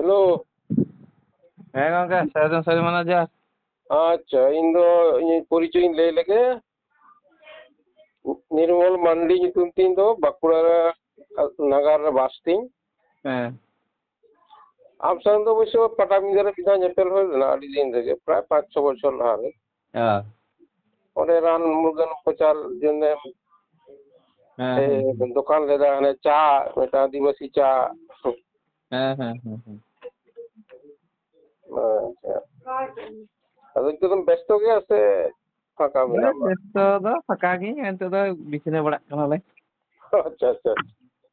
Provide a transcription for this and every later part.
Hello. ᱦᱮᱸ ᱜᱚᱝᱠᱮ ᱥᱟᱹᱜᱩᱱ ᱥᱮᱨᱢᱟ ᱡᱚᱦᱟᱨ᱾ ᱟᱪᱪᱷᱟ, ᱤᱧ ᱫᱚ ᱤᱧᱟᱹᱜ ᱯᱚᱨᱤᱪᱚᱭ ᱤᱧ ᱞᱟᱹᱭ ᱞᱮᱜᱮ᱾ ᱱᱤᱨᱢᱚᱞ ᱢᱟᱱᱰᱤ ᱧᱩᱛᱩᱢ ᱛᱤᱧ ᱫᱚ, ᱵᱟᱸᱠᱩᱲᱟ ᱱᱟᱜᱟᱨ ᱨᱮ ᱵᱟᱥ ᱛᱤᱧ᱾ ᱦᱮᱸ ᱟᱢ ᱥᱟᱶ ᱫᱚ ᱚᱵᱚᱥᱥᱚ ᱯᱟᱴᱟᱵᱤᱸᱫᱟᱹ ᱨᱮ ᱢᱤᱫ ᱫᱷᱟᱣ ᱧᱮᱯᱮᱞ ᱦᱩᱭ ᱞᱮᱱᱟ ᱟᱹᱰᱤ ᱫᱤᱱ ᱨᱮᱜᱮ, ᱯᱨᱟᱭ 5-6 ᱵᱚᱪᱷᱚᱨ ᱞᱟᱦᱟ ᱨᱮ᱾ ᱦᱮᱸ ᱚᱸᱰᱮ ᱨᱟᱱ ᱢᱩᱨᱜᱟᱹᱱ ᱯᱨᱚᱪᱟᱨ ᱡᱚᱱᱱᱮ ᱦᱮᱸ দোকান ᱞᱮᱫᱟ, ᱦᱟᱱᱮ চা, ᱢᱤᱫᱴᱟᱝ ᱟᱹᱫᱤᱵᱟᱹᱥᱤ চা। ᱦᱮᱸ। ᱟᱪᱪᱷᱟ, ᱟᱫᱚ ᱱᱤᱛᱚᱜ ᱫᱚᱢ ᱵᱮᱥᱛᱚ ᱜᱮᱭᱟ ᱥᱮ ᱯᱷᱟᱸᱠᱟ ᱢᱮᱱᱟᱢᱟ? ᱵᱮᱥᱛᱚ ᱫᱚ ᱯᱷᱟᱸᱠᱟ ᱜᱤᱭᱟᱹᱧ, ᱱᱤᱛᱚᱜ ᱫᱚ ᱵᱤᱪᱷᱱᱟᱹ ᱵᱟᱲᱟᱜ ᱠᱟᱱᱟᱞᱮ। ᱟᱪᱪᱷᱟ।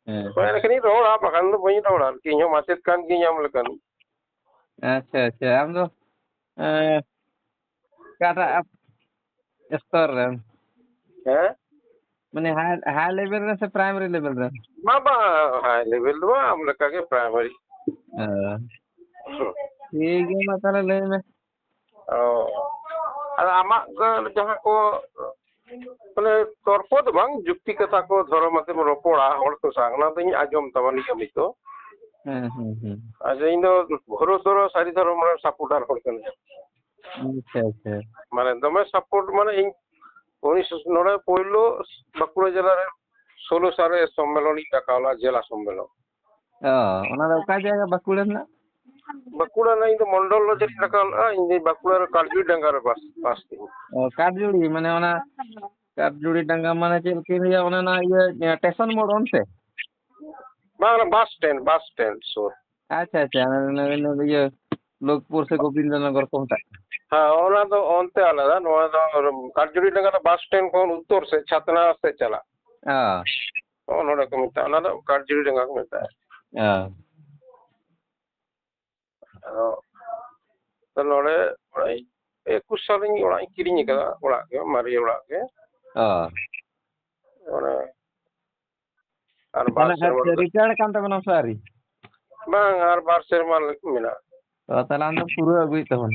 ᱦᱮᱸ ᱦᱳᱭ ᱮᱱᱠᱷᱟᱱᱤᱧ ᱨᱚᱲᱟ, ᱵᱟᱠᱷᱟᱱ ᱫᱚ ᱵᱟᱹᱧ ᱨᱚᱲᱟ ᱟᱨᱠᱤ, ᱤᱧ ᱦᱚᱸ ᱢᱟᱪᱮᱫ ᱠᱟᱱ ᱜᱤᱭᱟᱹᱧ ᱟᱢ ᱞᱮᱠᱟᱱ। ᱟᱪᱪᱷᱟ, ᱟᱢ ᱫᱚ ᱚᱠᱟᱴᱟᱜ স্তᱚᱨ ᱨᱮᱱ? ᱦᱮᱸ? ᱢᱟᱱᱮ হাই লেভেল ᱨᱮ ᱥᱮ প্রাইমারি লেভেল ᱨᱮ? ᱵᱟᱝ, ᱦᱟই ᱞᱮᱵᱮᱞ ᱫᱚ ᱵᱟᱝ, ᱟᱢ ᱞᱮᱠᱟᱜᱮ ᱯᱨᱟᱭᱢᱟᱨᱤ। ᱴᱷᱤᱠ ᱜᱮᱭᱟ, ᱢᱟ ᱛᱟᱦᱚᱞᱮ ᱞᱟᱹᱭ ᱢᱮ। ᱟᱫᱚ ᱟᱢᱟᱜ ᱡᱟᱦᱟᱸ ᱠᱚ ᱢᱟᱱᱮ ᱛᱚᱨᱠᱚ ᱫᱚ ᱵᱟᱝ, ᱡᱩᱠᱛᱤ ᱠᱟᱛᱷᱟ ᱠᱚ ᱫᱷᱚᱨᱚᱢ ᱟᱛᱮᱢ ᱨᱚᱯᱚᱲᱟ ᱦᱚᱲ ᱠᱚ ᱥᱟᱶ, ᱚᱱᱟ ᱫᱚᱧ ᱟᱸᱡᱚᱢ ᱛᱟᱢᱟ ᱱᱤᱭᱚᱢᱤᱛ। ᱦᱮᱸ। ᱟᱪᱪᱷᱟ, ᱤᱧ ᱫᱚ ᱜᱷᱳᱨᱚ ᱥᱟᱹᱨᱤ ᱫᱷᱚᱨᱚᱢ ᱨᱮᱱ ᱥᱟᱯᱚর্টার ᱦᱚᱲ ᱠᱟᱹᱱᱟᱹᱧ। আচ্ছা। মানে দমে সাপোর্ট, মানে ᱤᱧ 19 পয়লো বাঁকুড়া জেলার 16 সালে সম্মেলনী ডাকা হলো, জেলা সম্মেলন। ᱚᱱᱟ ᱫᱚ ᱚᱠᱟ ᱡᱟᱭᱜᱟ ᱵᱟᱸᱠᱩᱲᱟ ᱨᱮᱱᱟᱜ? বাঁকুড়া না, ᱤᱧ ᱫᱚ ᱢᱚন্ডᱚᱞ ᱨᱮ ডাকা হলো, ᱤᱧ ᱫᱚ ᱵᱟᱸকুড়ᱟ ᱠᱟᱞᱡᱩᱲ ᱰᱟঙ্গᱟ ᱨᱮ বাস ᱛᱤᱧ। কাঠজুড়ি মানে ওনা কাঠজুড়ি ডাঙ্গা মানে ᱪᱮᱫ ᱞᱮᱠᱟᱧ ᱞᱟᱹᱭᱟ, ᱚᱱᱮ ᱚᱱᱟ ᱤᱭᱟᱹ ᱴᱮᱥᱚᱱ ᱢᱳᱲ ᱚᱱᱛᱮ? ᱵᱟᱝ, বাস স্ট্যান্ড ᱥᱩᱨ। আচ্ছা, ইয়ে লোকপুর সে গোবিন্দনগর ᱠᱚ ᱢᱮᱛᱟᱜ ᱠᱟᱱᱟ। হ্যাঁ, ᱚᱱᱟ ᱫᱚ ᱚᱱᱛᱮ ᱟᱞᱟᱫᱟ, ᱱᱚᱣᱟ ᱫᱚ ᱠᱟᱴᱡᱩᱲি ᱰᱟঙ্গᱟ ᱫᱚ ᱵᱟᱥ ᱥᱴᱮন্ᱰ ᱠᱷᱚᱱ ᱩᱛᱛᱚᱨ ᱥᱮᱫ ᱪᱷᱟᱛᱱᱟ ᱥᱮᱫ ᱪᱟᱞᱟᱜ। ᱱᱚᱰᱮ ᱠᱚ ᱢᱮᱛᱟᱜᱼᱟ, ᱚᱱᱟ ᱫᱚ ᱠᱟᱴᱡᱩᱲি ᱰᱟঙ্গᱟ ᱠᱚ ᱢᱮᱛᱟᱜᱼᱟ। ᱟᱫᱚ ᱱᱚᱰᱮ 21 ᱥᱟᱞᱤᱧ ᱚᱲᱟᱜ ᱤᱧ ᱠᱤᱨᱤᱧ ᱟᱠᱟᱫᱟ, ᱚᱲᱟᱜ ᱜᱮ, ᱢᱟᱨᱮ ᱚᱲᱟᱜ ᱜᱮ। ᱚᱱᱮ ᱟᱨ 2 ᱥᱮᱨᱢᱟ রিটায়ার্ড ᱠᱟᱱ ᱛᱟᱵᱚᱱᱟᱢ ᱥᱮ ᱟᱹᱣᱨᱤ? ᱵᱟᱝ, ᱟᱨ 2 ᱥᱮᱨᱢᱟ ᱢᱮᱱᱟᱜᱼᱟ। তাহলে আম তো পুরো আগুই তখন।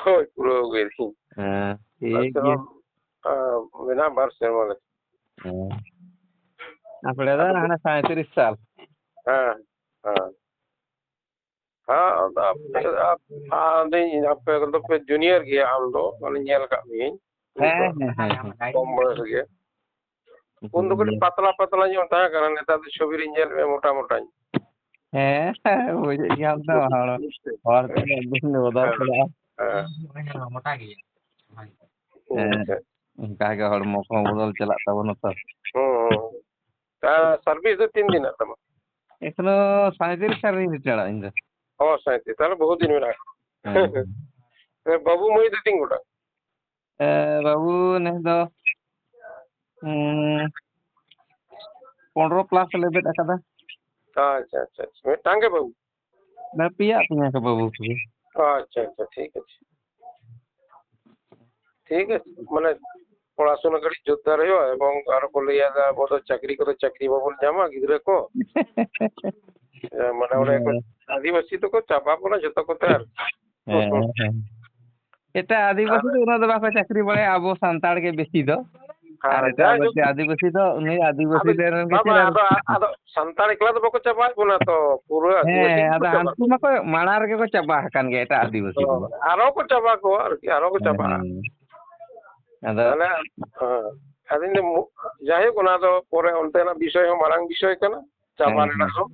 ᱦᱳᱭ, ᱯᱩᱨᱟᱹᱣ ᱜᱮ। হ্যাঁ, 2 ঠিক ᱥᱮᱨᱢᱟ ᱜᱮᱭᱟ। ᱢᱮᱱᱟᱜᱼᱟ, 2 ᱥᱮᱨᱢᱟ ᱞᱮ। ᱟᱯᱲᱮ ᱫᱚ ᱦᱟᱱᱮ 37 ᱥᱟᱞ। ᱦᱮᱸ। ᱟᱫᱚ ᱟᱯᱮ ᱠᱚᱫᱚ ᱯᱮ ᱡᱩᱱᱤᱭᱟᱨ ᱜᱮᱭᱟ, ᱟᱢ ᱫᱚ ᱢᱟᱱᱮ ᱧᱮᱞ ᱟᱠᱟᱫ ᱢᱤᱭᱟᱹᱧ। ᱦᱮᱸ। ᱠᱚᱢ ᱵᱚᱭᱚᱥ ᱜᱮ। ᱩᱱ ᱫᱚ ᱠᱟᱹᱴᱤᱡ ᱯᱟᱛᱞᱟ ᱧᱚᱜ ᱛᱟᱦᱮᱸ ᱠᱟᱱᱟ, ᱱᱮᱛᱟর ᱫᱚ ᱪᱷᱚᱵᱤ ᱨᱤᱧ ᱧᱮᱞ ᱢᱮ ᱢᱚᱴᱟᱧ। ᱦᱮᱸ, ᱵᱩᱡᱷᱟᱹᱜ ᱜᱮᱭᱟᱢ ᱛᱚ, ᱦᱚᱲ ᱛᱤᱱᱟᱹᱜ ᱵᱚᱫᱚᱞ ᱪᱟᱞᱟᱜᱼᱟ। ᱢᱚᱴᱟ ᱜᱮᱭᱟ। ᱚᱱᱠᱟ ᱜᱮ ᱦᱚᱲᱢᱚ ᱠᱚᱦᱚᱸ ᱵᱚᱫᱚᱞ ᱪᱟᱞᱟᱜ ᱛᱟᱵᱚᱱᱟ ᱛᱚ। সার্ভিস ᱫᱚ 3 ᱫᱤᱱ ᱛᱟᱢᱟ? এখনো 37 সালে রিটায়ার্ড ᱤᱧ ᱫᱚ। 37, তাহলে বহু দিন মেনাᱜᱼᱟ। ᱵᱟᱹᱵᱩ ᱢᱟᱹᱭ ᱫᱚ ᱛᱤᱱ ᱜᱚᱴᱟᱝ? ᱵᱟᱹᱵᱩ ᱱᱮᱥ ᱫᱚ 15 ᱯᱞᱟᱥ ᱞᱮᱵᱮᱫ ᱟᱠᱟᱫᱟ। আচ্ছা। ᱢᱤᱫᱴᱟᱝ ᱜᱮ ᱵᱟᱹᱵᱩ? ᱯᱮᱭᱟ ᱯᱮᱭᱟ ᱠᱚ ᱵᱟᱹᱵᱩ ᱠᱚ। আচ্ছা, ঠিক আছে। মানে পড়াশোনা ᱠᱟᱹᱴᱤᱡ ᱡᱳরদার ᱦᱩᱭᱩᱜᱼᱟ, এবং ᱟᱨᱚ ᱠᱚ ᱞᱟᱹᱭᱟ ᱟᱵᱚ ᱫᱚ চাকরি ᱵᱟᱵᱚᱱ ᱧᱟᱢᱟ ᱜᱤᱫᱽᱨᱟᱹ ᱠᱚ। মানে ᱚᱸᱰᱮ ᱠᱚ ᱟᱹᱫᱤᱵᱟᱹᱥᱤ ᱫᱚᱠᱚ ᱪᱟᱵᱟ ᱵᱚᱱᱟ ᱡᱚᱛᱚ ᱠᱚᱛᱮ ᱟᱨᱠᱤ। ᱮᱴᱟᱜ ᱟᱹᱫᱤᱵᱟᱹᱥᱤ ᱫᱚ ᱩᱱᱟᱹᱜ ᱫᱚ ᱵᱟᱠᱚ ᱪᱟᱹᱠᱨᱤ ᱵᱟᱲᱟᱭᱟ, ᱟᱵᱚ ᱥᱟᱱᱛᱟᱲ ᱜᱮ ᱵᱮᱥᱤ ᱫᱚ। ᱟᱨ ᱮᱴᱟᱜ ᱟᱹᱫᱤᱵᱟᱹᱥᱤ ᱫᱚ ᱩᱱᱤ ᱟᱹᱫᱤᱵᱟᱹᱥᱤ ᱨᱮᱱ ᱜᱮ ᱪᱮᱫ? ᱟᱫᱚ ᱥᱟᱱᱛᱟᱲ ᱮᱠᱞᱟ ᱫᱚ ᱵᱟᱠᱚ ᱪᱟᱵᱟᱭᱮᱫ ᱵᱚᱱᱟ ᱛᱚ, ᱯᱩᱨᱟᱹ ᱟᱹᱫᱤᱵᱟᱹᱥᱤ ᱜᱮᱠᱚ ᱟᱫᱚ ᱪᱟᱵᱟᱜ ᱦᱟᱱᱠᱩ ᱢᱟᱠᱚ ᱢᱟᱲᱟᱝ ᱨᱮᱜᱮ ᱠᱚ ᱪᱟᱵᱟ ᱟᱠᱟᱱ ᱜᱮᱭᱟ, ᱮᱴᱟᱜ ᱟᱹᱫᱤᱵᱟᱹᱥᱤ ᱠᱚᱫᱚ। ᱟᱨᱚ ᱠᱚ ᱪᱟᱵᱟ ᱠᱚᱣᱟ ᱟᱨᱠᱤ, ᱟᱨᱚ ᱠᱚ ᱪᱟᱵᱟᱜᱼᱟ। ᱟᱫᱚ ᱛᱟᱦᱚᱞᱮ ᱟᱫᱚᱧ ᱫᱚ ᱡᱟᱭᱦᱳᱠ, ᱚᱱᱟ ᱫᱚ ᱯᱚᱨᱮ ᱚᱱᱛᱮᱱᱟᱜ ᱵᱤᱥᱚᱭ ᱦᱚᱸ ᱢᱟᱨᱟᱝ ᱵᱤᱥᱚᱭ ᱠᱟᱱᱟ, ᱪᱟᱵᱟ ᱨᱮᱱᱟᱜ ᱦᱚᱸ।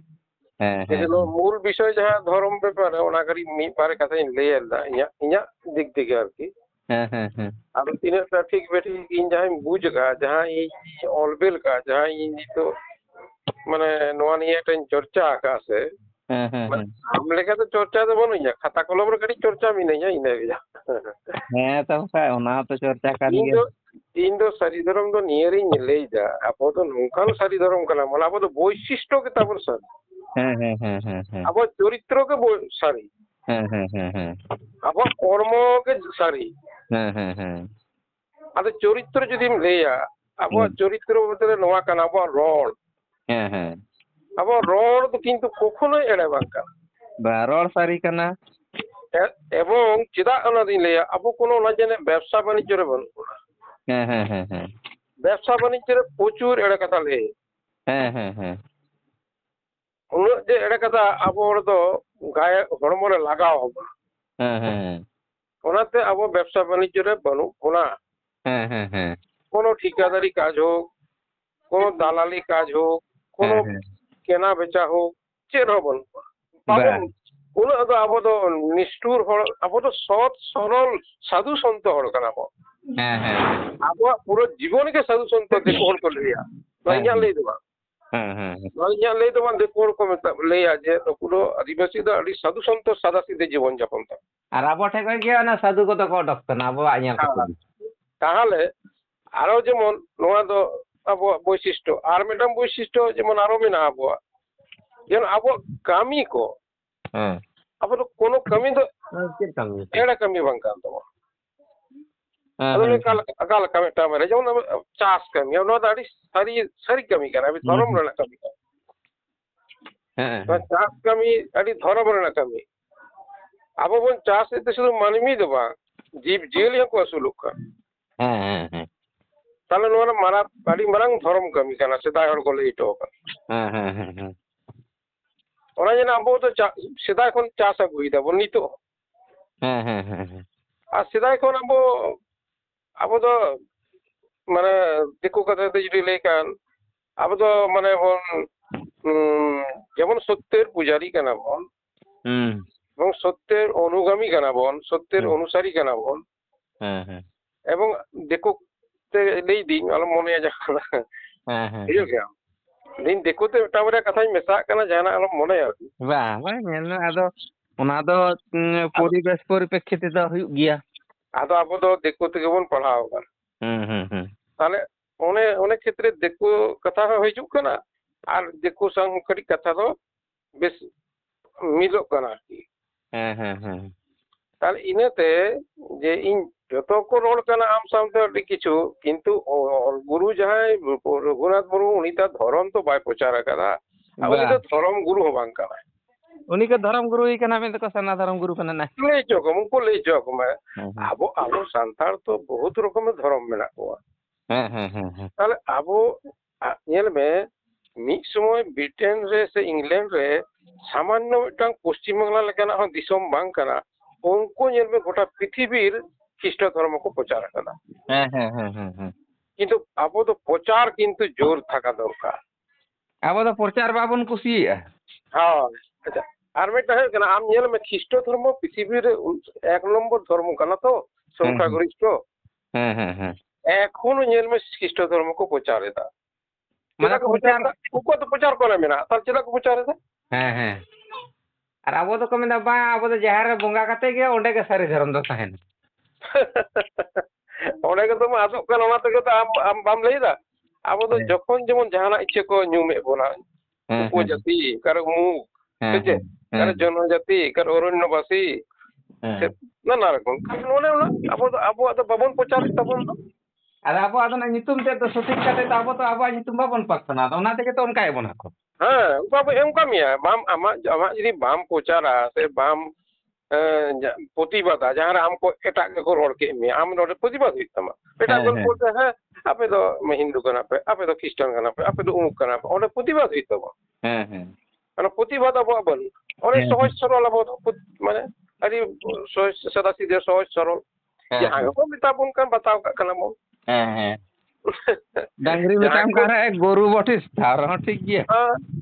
ᱠᱤᱱᱛᱩ ᱢূল ᱵᱤᱥᱚᱭ ᱡᱟᱦᱟᱸ ᱫᱷᱚᱨᱚᱢ ᱵᱮᱯᱟᱨ, ᱚᱱᱟ ᱠᱟᱹᱴᱤᱡ ᱢᱤᱫ ᱵᱟᱨ ᱠᱟᱛᱷᱟᱧ ᱞᱟᱹᱭᱮᱫᱟ ᱤᱧᱟᱹᱜ ᱫᱤᱠ থেকে ᱟᱨᱠᱤ। ᱟᱫᱚ ᱛᱤᱱᱟᱹᱜ ᱴᱟ ᱴᱷᱤᱠ ᱵᱮᱴᱷᱤᱠ ᱤᱧ ᱡᱟᱦᱟᱸᱧ ᱵᱩᱡᱽ ᱟᱠᱟᱫᱼᱟ, ᱡᱟᱦᱟᱸ ᱤᱧ ᱚᱞᱵᱤᱞ ᱟᱠᱟᱫᱼᱟ, ᱡᱟᱦᱟᱸ ᱤᱧ ᱱᱤᱛᱚᱜ ᱢᱟᱱᱮ ᱱᱚᱣᱟ ᱱᱤᱭᱮ ᱴᱟᱧ ᱪᱚᱨᱪᱟ ᱟᱠᱟᱫᱼᱟ ᱥᱮ, ᱟᱢ ᱞᱮᱠᱟ ᱫᱚ ᱪᱚᱨᱪᱟ ᱫᱚ ᱵᱟᱹᱱᱩᱧᱟ, ᱠᱷᱟᱛᱟ ᱠᱚᱞᱚᱢ ᱨᱮ ᱠᱟᱹᱴᱤᱡ ᱪᱚᱨᱪᱟ ᱢᱤᱱᱟᱹᱧᱟ, ᱤᱱᱟᱹᱜᱮ। ᱦᱮᱸ ᱛᱚ ᱵᱟᱠᱷᱟᱡ ᱚᱱᱟ ᱦᱚᱸᱛᱚ ᱪᱚᱨᱪᱟ ᱠᱟᱱ ᱜᱮᱭᱟ। ᱤᱧ ᱫᱚ ᱥᱟᱹᱨᱤ ᱫᱷᱚᱨᱚᱢ ᱫᱚ ᱱᱤᱭᱟᱹᱨᱤᱧ ᱞᱟᱹᱭᱫᱟ, ᱟᱵᱚ ᱫᱚ ᱱᱚᱝᱠᱟᱱ ᱥᱟᱹᱨᱤ ᱫᱷᱚᱨᱚᱢ ᱠᱟᱱᱟ, ᱢᱟᱱᱮ ᱟᱵᱚ ᱫᱚ ᱵᱳᱭᱥᱤᱥᱴᱚ ᱜᱮ ᱛᱟᱵᱚᱱ ᱥᱟᱹᱨᱤ। ᱟᱵᱚᱣᱟᱜ ᱪᱚᱨᱤᱛᱨᱚ ᱜᱮ ᱥᱟᱹᱨᱤ। ᱟᱵᱚᱣᱟᱜ ᱠᱚᱨᱢᱚ ᱜᱮ ᱥᱟᱹᱨᱤ। ᱟᱫᱚ ᱪᱚᱨᱤᱛᱨᱚ ᱡᱩᱫᱤᱢ ᱞᱟᱹᱭᱟ, ᱟᱵᱚᱣᱟᱜ ᱪᱚᱨᱤᱛᱨᱚ ᱢᱚᱫᱽᱫᱷᱮ ᱨᱮ ᱱᱚᱣᱟ ᱠᱟᱱᱟ, ᱟᱵᱚᱣᱟᱜ ᱨᱚᱲ। ᱟᱵᱚᱣᱟᱜ ᱨᱚᱲ ᱫᱚ ᱠᱤᱱᱛᱩ ᱠᱚᱠᱷᱚনোই ᱮᱲᱮ ᱵᱟᱝ ᱠᱟᱱᱟ। রড় সারি কানা। এবং ᱪᱮᱫᱟᱜ ᱚᱱᱟ ᱫᱩᱧ ᱞᱟᱹᱭᱟ, ᱟᱵᱚ কোনো ᱚᱱᱟ ᱡᱮᱱᱚ ব্যবসা বাণিজ্য ᱨᱮ ᱵᱟᱹᱱᱩᱜ ᱵᱚᱱᱟ। ব্যবসা বাণিজ্য রে প্রচুর এড়ে কথা ᱞᱟᱹᱭ। ᱩᱱᱟᱹᱜ ᱡᱮ ᱮᱲᱮ ᱠᱟᱛᱷᱟ, ᱟᱵᱚ ᱦᱚᱲ ᱫᱚ গায়ে হড়মো রে লাগাও হবে। হ্যাঁ হ্যাঁ ওনাতে আবো ব্যবসা বাণিজ্য রে বানু ওনা হ্যাঁ হ্যাঁ হ্যাঁ কোনো ঠিকাদারি কাজ হোক, কোনো দালালি কাজ হোক, কোনো হ্যাঁ কেনা বেচা হোক, চেদ হো বানুआ। বাবন উনা তো আবো তো নিষ্ঠুর হড়, আবো তো সৎ সরল সাধু সন্ত হড় কানা বো। হ্যাঁ হ্যাঁ আবো পুরো জীবনকে সাধু সন্ত দেখো হড় ko leya নইয়া লই দেবা। হ্যাঁ হ্যাঁ নইয়া লই দেবা দেখো হড় ko leya যে পুরো আদিবাসী দা আদি সাধু সন্ত সাদা সিধে জীবন যাপন তা। আর আবো ঠেক গিয়া না সাধু কত কো ডক্টর না আবো আইয়া তাহলে আরো যেমন নোয়া তো আবো বৈশিষ্ট্য আর মেডাম বৈশিষ্ট্য যেমন আরো মেনা আবো যেন আবো কামি কো হ্যাঁ আবো তো কোনো কামি তো চেদ কামি এড়া কামি বাং কান তো হ্যাঁ আদো কাল কাল কামি টা মারে যেমন চাষ কামি নোয়া তো আদি সারি সারি কামি কানা আমি ধরম রেনা কামি হ্যাঁ চাষ কামি আদি ধরম রেনা কামি আবো বন চাষ এতে শুধু মানমি দো বা জীব জিয়লি হকো আসুলুক কা হ্যাঁ হ্যাঁ হ্যাঁ তাহলে নোয়া মারা আদি মারাং ধরম কামি কানা সেদাই হড় ko lei to ka হ্যাঁ হ্যাঁ হ্যাঁ হ্যাঁ ওরা যেন আবো তো সেদাই খন চাষ আগুই দা বনি তো হ্যাঁ হ্যাঁ হ্যাঁ হ্যাঁ আর সেদাই খন আবো আবো তো মানে দিকু কথা তে যদি lei kan আবো তো মানে বন যেমন সত্যের পূজারী কানা বন হুম এবং সত্যের অনুগামী কানা বন সত্যের অনুসারী কানা বন হ্যাঁ হ্যাঁ এবং দিকু তে lei দিন আলো মনে যা হ্যাঁ হ্যাঁ বুঝো কেয়া দিন দিকু তে টাবরে কথাই মেসা কানা জানা আলো মনে আর বাহ বাহ ᱧᱮᱞ ᱢᱮ ᱟᱫᱚ ᱚᱱᱟ ᱫᱚ ᱯᱚᱨᱤᱵᱮᱥ ᱯᱚᱨᱤᱯᱮᱠᱠᱷᱤ ᱛᱮᱫᱚ ᱦᱩᱭᱩᱜ ᱜᱮᱭᱟ আদো আবো তো দিকু থেকে বন পড়াও কান হুম হুম হুম তাহলে অনেক ক্ষেত্রে দিকু কথা হইজুক কানা আর দিকু সঙ্গ করি কথা তো বেশ মিলক কানা আর কি হ্যাঁ হ্যাঁ হ্যাঁ তাহলে ইনাতে যে ইন যত কো রোড কানা আম সামতে আডি কিছু কিন্তু গুরু যাহাই রঘুনাথ মুর্মু উনি তার ধরম তো বাই প্রচার কাদা উনি তো ধরম গুরু হবাং কানা ᱩᱱᱤ ᱠᱚ ᱫᱷᱚᱨᱚᱢ ᱜᱩᱨᱩᱭ ᱠᱟᱱᱟ ᱢᱮᱱᱛᱮ ᱠᱚ ᱥᱟᱨᱱᱟ ᱫᱷᱚᱨᱚᱢ ᱜᱩᱨᱩ ᱠᱟᱱᱟ ᱱᱟ ᱞᱟᱹᱭ ᱪᱚᱠᱚ উनको লই চক আবো আবো সান্তাড় তো বহুত রকমের ধরম মেনা কোয়া হ্যাঁ হ্যাঁ হ্যাঁ হ্যাঁ তাহলে আবো ñel me মিড সময় ব্রিটেন রে সে ইংল্যান্ড রে সামান্য মিটাং পশ্চিম বাংলা লেকানা হন দিশম বাং কানা উनको ñel me গোটা পৃথিবীর খ্রিস্ট ধর্ম কো প্রচার কানা হ্যাঁ হ্যাঁ হ্যাঁ হ্যাঁ হ্যাঁ কিন্তু আবো তো প্রচার কিন্তু জোর থাকা দরকার ᱟᱵᱚ ᱫᱚ ᱯᱨᱚᱪᱟᱨ ᱵᱟᱵᱚᱱ ᱠᱩᱥᱤᱭᱟᱜᱼᱟ হ্যাঁ আচ্ছা আর মেটা হয় কেনা আম ñel me খ্রিস্ট ধর্ম পৃথিবীর এক নম্বর ধর্ম কানা তো সংখ্যাগরিষ্ঠ হ্যাঁ হ্যাঁ হ্যাঁ এখনো ñel me খ্রিস্ট ধর্ম কো প্রচার এদা মানে প্রচার উनको তো প্রচার করে মেনা তাহলে চেদা কো প্রচার এদা হ্যাঁ হ্যাঁ আর ᱟᱵᱚ ᱫᱚᱠᱚ ᱢᱮᱱᱫᱟ ᱵᱟᱝ ᱟᱵᱚ ᱫᱚ ᱡᱟᱦᱮᱨ ᱨᱮ ᱵᱚᱸᱜᱟ ᱠᱟᱛᱮ ᱜᱮ ᱚᱸᱰᱮ ᱜᱮ ᱥᱟᱹᱨᱤ ᱫᱷᱚᱨᱚᱢ ᱫᱚ ᱛᱟᱦᱮᱱᱟ ᱚᱸᱰᱮ ᱜᱮ ᱛᱚ ᱟᱫᱚᱜ ᱠᱟᱱᱟ ᱚᱱᱟ ᱛᱮᱜᱮ ᱛᱚ ᱟᱢ ᱵᱟᱢ ᱞᱟᱹᱭᱫᱟ ᱟᱵᱚ ᱫᱚ ᱡᱚᱠᱷᱚᱱ ᱡᱮᱢᱚᱱ ᱡᱟᱦᱟᱱᱟᱜ ᱤᱪᱪᱷᱟᱹ ᱠᱚ ᱧᱩᱢᱮᱫ ᱵᱚᱱᱟ উপজাতি কারো মুখ কারো জনজাতি কারো অরণ্যবাসী নানা রকম আবহাওয়া তো বাবন প্রচার তাবন তো ᱟᱫᱚ ᱟᱵᱚᱣᱟᱜ ᱫᱚ ᱧᱩᱛᱩᱢ ᱛᱮᱫ ᱫᱚ ᱥᱚᱴᱷᱤᱠ ᱠᱟᱛᱮ ᱫᱚ ᱟᱵᱚ ᱫᱚ ᱟᱵᱚᱣᱟᱜ ᱧᱩᱛᱩᱢ ᱵᱟᱵᱚᱱ ᱯᱟᱥᱱᱟ ᱟᱫᱚ ᱚᱱᱟ ᱛᱮᱜᱮ ᱛᱚ ᱚᱱᱠᱟᱭᱮᱫ ᱵᱚᱱᱟ ᱠᱚ হ্যাঁ বাবু এম কামিয়া বাম আমার যদি বাম প্রচারা সে বাম প্রতিবাদা যাহারা আমকো এটাক গেকো রড় কে মে আম নড়ে প্রতিবাদ হইত তামা এটা কোন বলতে হ্যাঁ আপে তো হিন্দু কানা আপে তো খ্রিস্টান কানা আপে তো উমুক কানা ওটা প্রতিবাদ হইত তামা হ্যাঁ হ্যাঁ মানে প্রতিবাদ আবহাওয়া বল অনেক সহজ সরল আবহাওয়া মানে আরে সাদা সিধে সহজ সরল যাহা গো মিতাবন কান বাতাও কানা মো হ্যাঁ হ্যাঁ ডাংরি মিতাম কারা এক গরু বটিস তার ঠিক গিয়া হ্যাঁ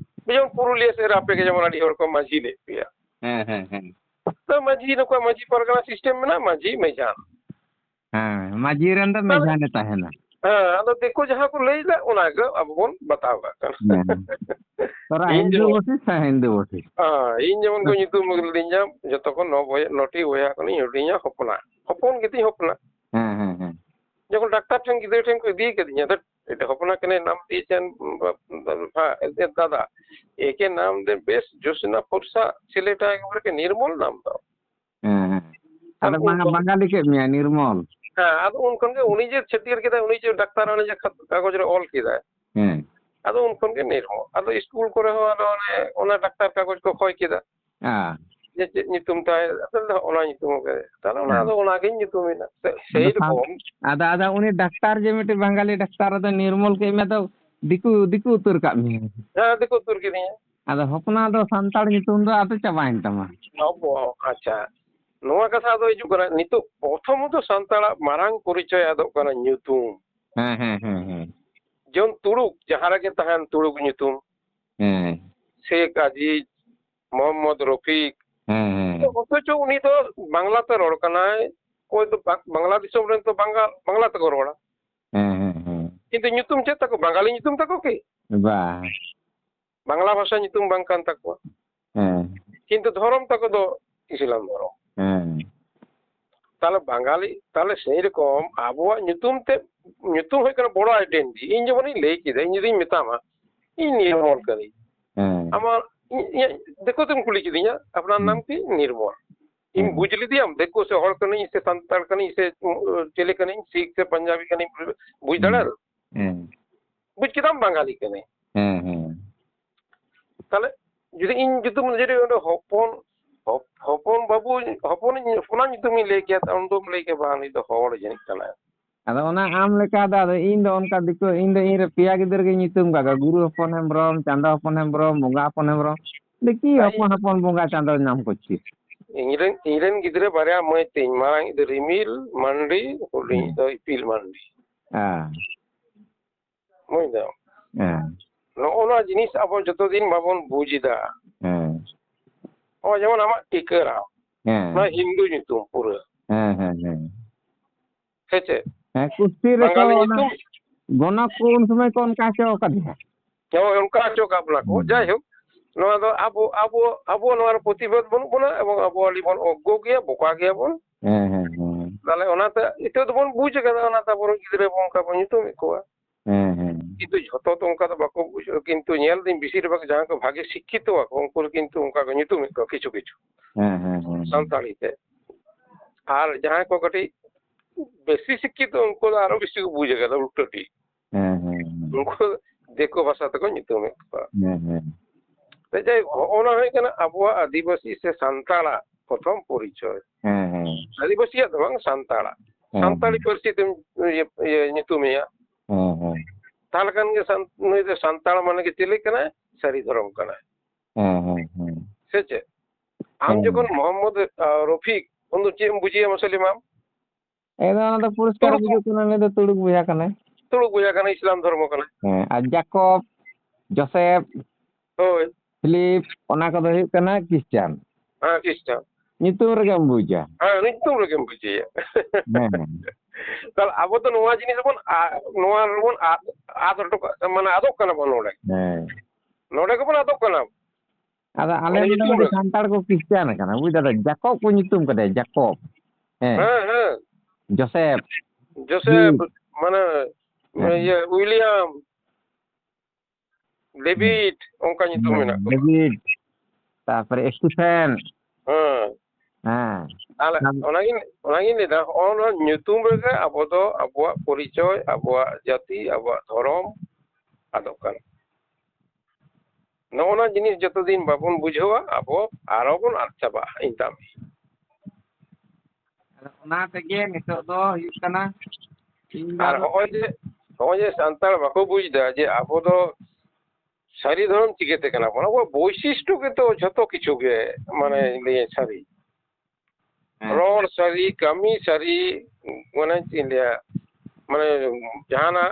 যেমন পুরুলিয়া সে আপে কে যেমন আড়ি হড় কো মাঝি লে পিয়া হ্যাঁ হ্যাঁ হ্যাঁ তো মাঝি নকো মাঝি পরগনা সিস্টেম মেনা মাঝি মেজান হ্যাঁ মাঝি রেন ᱫᱚ মেজানে তাহেনা হ্যাঁ আদো দেখো যাহা কো লইলা ওনা কে আবো বন বাতাও কান তোরা হিন্দু বটিস হিন্দু বটিস হ্যাঁ ইন যেমন কো নিতুম লিঞ্জা যতক্ষণ নটি হইয়া কোন ইউডিয়া হপনা হপন গিতি হপনা হ্যাঁ হ্যাঁ হ্যাঁ যখন ডাক্তার ঠেন গিদে ঠেন কো দিয়ে কে দিয়া এটা হপনা কেনে নাম দিয়েছেন দাদা একে নাম দে বেশ জোসনা ফরসা ছেলেটা একেবারে নির্মল নাম দাও হ্যাঁ আরে বাঙালি কে মিয়া নির্মল হ্যাঁ আদো উনখন কে উনি যে ছেটিয়ার কেদা উনি যে ডাক্তার আনে যে কাগজ রে অল কেদা হ্যাঁ আদো উনখন কে নির্মল আদো স্কুল করে হো আদো ওনা ডাক্তার কাগজ কো খয় কেদা হ্যাঁ যে নিতুম তাই আদো ওনা নিতুম কে তাহলে ওনা আদো ওনা কে নিতুম না সেই রকম আদা আদা উনি ডাক্তার যে মিটি বাঙালি ডাক্তার আদো নির্মল কে মে তো দিকু উত্তর কা মি হ্যাঁ দেখো তুর কে নিয়ে ᱟᱫᱚ ᱦᱚᱯᱚᱱᱟ ᱫᱚ ᱥᱟᱱᱛᱟᱲ ᱧᱩᱛᱩᱢ ᱫᱚ ᱟᱫᱚ ᱪᱟᱵᱟᱭᱮᱱ ᱛᱟᱢᱟ. ᱟᱪᱪᱷᱟ ᱱᱚᱣᱟ ᱠᱟᱛᱷᱟ ᱫᱚ ᱦᱤᱡᱩᱜ ᱠᱟᱱᱟ ᱱᱤᱛᱚᱜ ᱯᱨᱚᱛᱷᱚᱢᱚᱛᱚ ᱥᱟᱱᱛᱟᱲᱟᱜ ᱢᱟᱨᱟᱝ ᱯᱚᱨᱤᱪᱚᱭ ᱟᱫᱚᱜ ᱠᱟᱱᱟ ᱧᱩᱛᱩᱢ ᱦᱮᱸ ᱡᱮᱢᱚᱱ ᱛᱩᱲᱩᱠ ᱡᱟᱦᱟᱸ ᱨᱮᱜᱮ ᱛᱟᱦᱮᱱ ᱛᱩᱲᱩᱠ ᱧᱩᱛᱩᱢ শেখ আজিজ মোহাম্মদ রফিক অথচ উনি তো বাংলাতে রড় কানায় ওই তো বাংলা দিশম রেন তো বাংলা তেকো রড়া কিন্তু nyutum চেদ তাকো বাঙালি nyutum তাকো কি বাংলা ভাষা nyutum বাং কান তাকো কিন্তু ধরম তাকো দো ইসলাম ধরম তাহলে বাঙালি তাহলে সেই রকম আবহাওয়া nyutum হয়ে কানা বড় আইডেন্টি ইন যেমনই লেই কিদা ইন যদি মেতামা ইন নির্মল করি আমার দেখো তুমি কুলি কিদিয়া আপনার নাম কি নির্মল इन बुझली दिया देखो से हर कनी से संताल कनी से चले कनी सिख से पंजाबी कनी बुझ दड़ल बुझ किदाम बांगाली कनी তাহলে যদি ইন যুতুম যদি হপন বাবু হপন ফোনা তুমি লেকে তাম লেকে বানি তো হড় জানি কানা ᱟᱫᱚ ᱚᱱᱟ ᱟᱢ ᱞᱮᱠᱟ ᱫᱚ ᱟᱫᱚ ᱤᱧ ᱫᱚ ᱚᱱᱠᱟ ᱫᱤᱠᱩ ᱤᱧ ᱫᱚ ᱤᱧ ᱨᱮ ᱯᱮᱭᱟ ᱜᱤᱫᱽᱨᱟᱹ ᱜᱮ ᱧᱩᱛᱩᱢ ᱠᱟᱜᱼᱟ ᱜᱩᱨᱩ ᱦᱚᱯᱚᱱ ᱦᱮᱢᱵᱨᱚᱢ ᱪᱟᱸᱫᱟ ᱦᱚᱯᱚᱱ ᱦᱮᱢᱵᱨᱚᱢ ᱵᱚᱸᱜᱟ ᱦᱚᱯᱚᱱ ᱦᱮᱢᱵᱨᱚᱢ ᱫᱮᱠᱤ ᱦᱚᱯᱚᱱ ᱦᱚᱯᱚᱱ ᱵᱚᱸᱜᱟ ᱪᱟᱸᱫᱚ ᱧᱟᱢ ᱠᱚᱪছি ᱤᱧᱨᱮᱱ ᱜᱤᱫᱽᱨᱟᱹ ᱵᱟᱨᱭᱟ ᱢᱟᱹᱭ ᱛᱤᱧ ᱢᱟᱨᱟᱝ ᱫᱚ ᱨᱤᱢᱤᱞ ᱢᱟᱱᱰᱤ ᱦᱩᱰᱤᱧ ᱫᱚ ᱤᱯᱤᱞ ᱢᱟᱱᱰᱤ ᱢᱚᱡ ᱫᱚ ᱱᱚᱜᱼᱚ ᱱᱚᱣᱟ ᱡᱤᱱᱤᱥ ᱟᱵᱚ ᱡᱚᱛᱚ ᱫᱤᱱ ᱵᱟᱵᱚᱱ ᱵᱩᱡᱽᱫᱟ ᱱᱚᱜᱼᱚᱭ ᱡᱮᱢᱚᱱ ᱟᱢᱟᱜ ᱴᱤᱠᱟᱹᱨᱟᱢ ᱱᱚᱣᱟ ᱦᱤᱱᱫᱩ ᱧᱩᱛᱩᱢ ᱯᱩᱨᱟᱹ ᱥᱮ ᱪᱮᱫ ᱠᱩᱥᱛᱤ ᱨᱮᱠᱚ ᱜᱚᱱᱚᱠ ᱠᱚ ᱩᱱ ᱥᱚᱢᱚᱭ ᱠᱚ ᱚᱱᱠᱟ ᱦᱚᱪᱚ ᱠᱟᱫᱮᱭᱟ ᱚᱱᱠᱟ ᱦᱚᱪᱚ ᱠᱟᱜ ᱵᱚᱱᱟ ᱠᱚ ᱡᱟᱭᱦᱳᱠ ᱱᱚᱣᱟ ᱫᱚ ᱟᱵᱚ ᱱᱚᱣᱟ ᱯᱨᱚᱛᱤᱵᱟᱫ ᱵᱟᱹᱱᱩᱜ ᱵᱚᱱᱟ ᱮᱵᱚᱝ ᱟᱵᱚ ᱟᱹᱰᱤ ᱵᱚᱱ ᱚᱜᱽᱜᱚ ᱜᱮᱭᱟ ᱵᱚᱠᱟ ᱜᱮᱭᱟ ᱵᱚᱱ তাহলে ওনাতে এটা তো বন বুঝে গেল ওনাতে বড় গিদ্রে বংকা বনিতুম কোয়া কিন্তু যত তো অঙ্কা তো বাকো কিন্তু ñel দিন বেশির ভাগ যাহা কো ভাগে শিক্ষিত আকো উনকুর কিন্তু অঙ্কা গনিতুম কো কিছু কিছু সান্তালিতে আর যাহা কো কটি বেশি শিক্ষিত উনকো আরো বেশি বুঝে গেল উল্টোটি উনকো দেখো ভাষা তো গনিতুম কো তাই যাই ওনা হই কেন আবুয়া আদিবাসী সে সান্তালা প্রথম পরিচয় আদিবাসী তো বাং সান্তালা সান্তালি পার্সি তুমি nyutumnya তাহলে কান গে নই যে সান্তাল মানে কি চিলি কানা সারি ধরম কানা সেচে আম যখন মোহাম্মদ রফিক বন্ধু চেম বুঝিয়ে মসলি মাম এদা না পুরস্কার বুঝু কোনা নে তুড়ুক বুঝা কানা ইসলাম ধর্ম কানা আর জাকব জোসেফ ওই ফিলিপ ওনা কো হই কানা খ্রিস্টান খ্রিস্টান nyutum regam buja nyutum regam buja তাহলে আবো তো নোয়া জিনিস বন নোয়া বন আদর মানে আদক কানা বন নোড়ে নোড়ে কো বন আদক কানা ada ale node santar ko Kristen kana buida da Jacob ko nyutum kade Jacob Joseph মানে ইয়ে উইলিয়াম ডেভিড অঙ্কা nyutum মেনা ডেভিড তারপরে স্টিফেন তাহলে ওনাগিন লেদা অনা nyutum রেগে আবো তো আবুয়া পরিচয় আবুয়া জাতি আবুয়া ধর্ম আদক কানা নওনা জিনিস যতদিন বাবন বুঝাওয়া আবো আরো বন আদ চাবা ইনতাম ওনা তেগে নিতো দো হুᱭᱩᱜ কানা আর ওই যে সান্তাল বাকো বুঝদা যে আবো তো সারি ধরম চিকেতে কানা বনা ও বৈশিষ্ট্য কে তো যত কিছু গে মানে লিয়ে সারি রড সারি কামি সারি মানে ইন্ডিয়া মানে জাহানা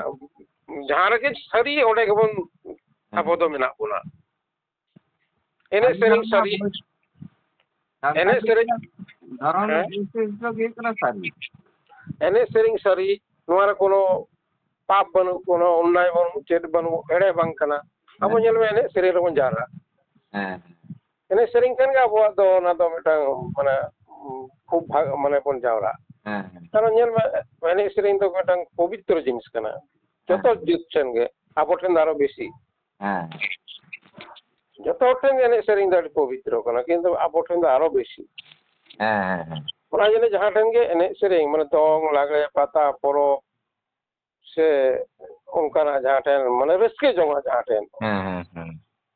জাহারা কে সারি ওডে কে বন আবো তো মেনা বনা ene sering sari ene sering dharon বিশেষ গে কানা সারি ene sering sari নোয়ার কোনো পাপ বানু কোনো অন্যায় বানু চেত বানু এড়ে বাং কানা abo ñel me ene sering ron jara ene sering kan ga bo do na do metang মানে খুব মানে বন যাওরা কারণ ñel me ene sering তো metang পবিত্র জিনিস কানা যত দিচ্ছেন গে abo ঠেন আরো বেশি যত ঠেন ene sering দাড়ি পবিত্র কানা কিন্তু abo ঠেন আরো বেশি ওরা জেনে যাহা ঠেন গে ene sering মানে দং লাগে পাতা পরো সে অঙ্কানা যাহা ঠেন মানে রেস্কে জমা যাহা ঠেন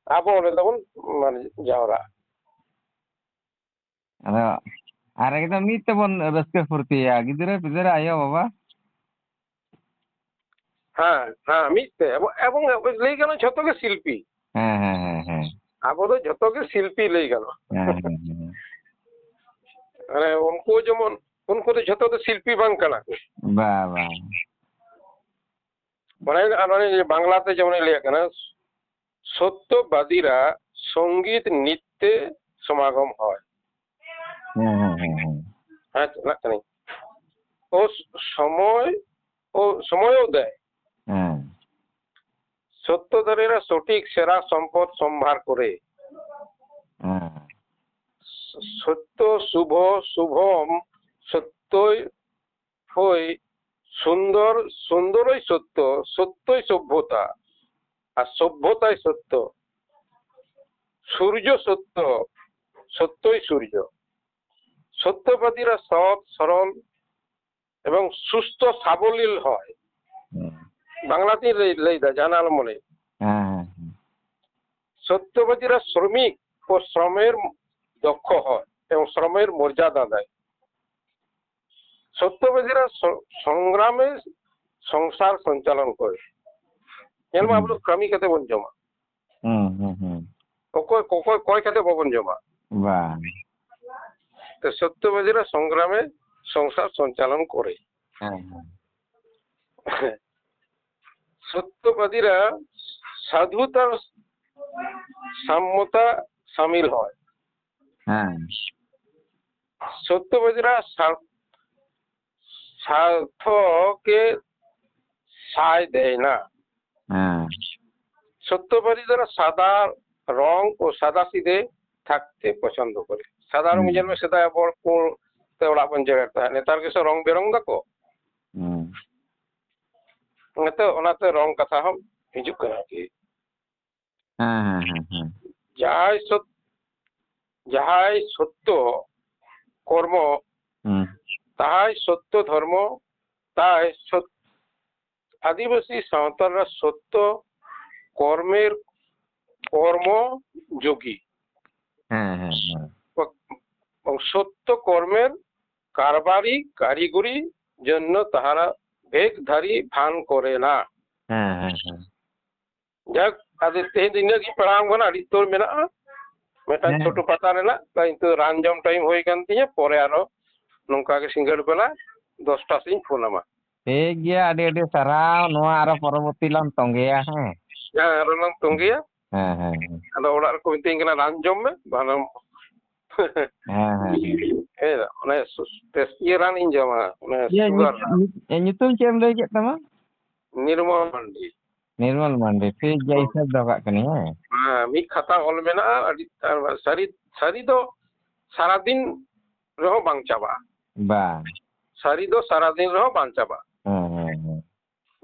abo ole তখন মানে যাওরা আর একদম মিতে বন রেস্কে ফুর্তিয়া গিদরে বিদরে আয়ো বাবা হ্যাঁ মিতে এবং লেই কেন ছোট গে শিল্পী ᱟᱵᱚ ᱫᱚ ᱡᱷᱚᱛᱚ ᱜᱮ ᱥᱤল্ᱯᱤ ᱞᱟᱹᱭ ᱜᱟᱱᱚᱜᱼᱟ ᱢᱟᱱᱮ ᱩᱱᱠᱩ ᱡᱮᱢᱚᱱ उनको तो झोतो तो शिल्पी बांग कना बा बा माने बांग्लाते जेमन लैया कना सत्यबादीरा संगीत नृत्य समागम হয় হ্যাঁ চালাক কানি ও সময়ও দেয় সত্যধারীরা সঠিক সেরা সম্পদ সম্ভার করে সত্য শুভ শুভম সত্যই হই সুন্দর সুন্দরই সত্য সত্যই সভ্যতা আর সভ্যতাই সত্য সূর্য সত্য সত্যই সূর্য সত্যবাদীরা সৎ সরল এবং সুস্থ সাবলীল হয় বাংলাতেই লেইদা জানাল মনে সত্যবাদীরা শ্রমিক ও শ্রমের দক্ষ হয় এবং শ্রমের মর্যাদা দেয় সত্যবাদীরা সংগ্রামে সংসার সঞ্চালন করে যেন আমরা ক্রমিক খেতে বন জমা কয় খেতে ভবন জমা তো সত্যবাদীরা সংগ্রামে সংসার সঞ্চালন করে সত্যবাদীরা সাধুতার সাম্যতা সামিল হয় সত্যবাদীরা স্বার্থকে সায় দেয় না সত্যবাদী যারা সাদা রং ও সাদা সিধে থাকতে পছন্দ করে সাদা রং যেন সেটা বড় ওরা জায়গাটা নেতার কিছু রং বেরং দাকো ওনাতে রং কথা হম হিজুক কানা কি যাহাই সত্য কর্ম তাহাই সত্য ধর্ম তাই আদিবাসী সাঁওতালরা সত্য কর্মের কর্মযোগী সত্য কর্মের কারবারি কারিগরি জন্য তাহারা বেগধারী ভান করে না যাক আজ তেহেন দিন কি পড়াম কনা আড়ি তোর মেনা মেটা ছোট পাতা রেনা কিন্তু রানজম টাইম হয়ে কান তিña পরে আরো নংকা গে সিঙ্গেল বেলা 10টা সিং ফোন আমা ঠিক গিয়া আডি আডি সারাও নোয়া আরো পরবর্তী লাম তঙ্গেয়া আরো লাম তঙ্গেয়া আদো ওড়ার কো মিতিং কানা রানজম মে ভানাম মানে ইয়ে রান ইন জমা মানে sugar nyutum cem lay ket tama निर्मल मंडी निर्मल मंडी ठीक गया हिसाब दगा कनी मी खाता ऑल मेना सारी सारी दो सारा दिन रहो बांग चाबा बा सारी दो सारा दिन रहो बांग चाबा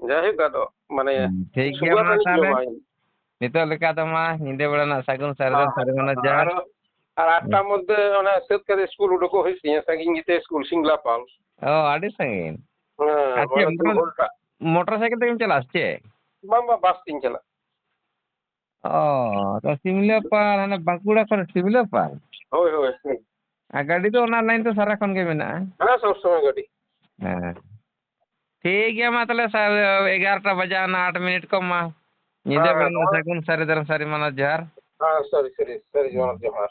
जाहे गादो माने ठीक गया मा ताले नितो लेका तमा निदे बेला ना सागुन सारदन सारगना जार আর 8টার মধ্যে মানে সেট করে স্কুল উডকো হইছে সাগিন গিতে স্কুল সিংলা পাল ও আডি সাগিন আচ্ছা মোটরসাইকেল তেম চালা আসছে বাবা বাস তিন চালা ও তো সিমলা পার মানে বাঁকুড়া করে সিমলা পার ওই ওই আর গাড়ি তো ওনা লাইন তো সারা কোন গে মেনা হ্যাঁ সব সময় গাড়ি ঠিক গিয়া মা তাহলে 11টা বাজা না 8 মিনিট কম মা নিদে বেলা সাগুন সারি দর সারি মানা जार हाँ सॉरी सॉरी सॉरी जोन जमार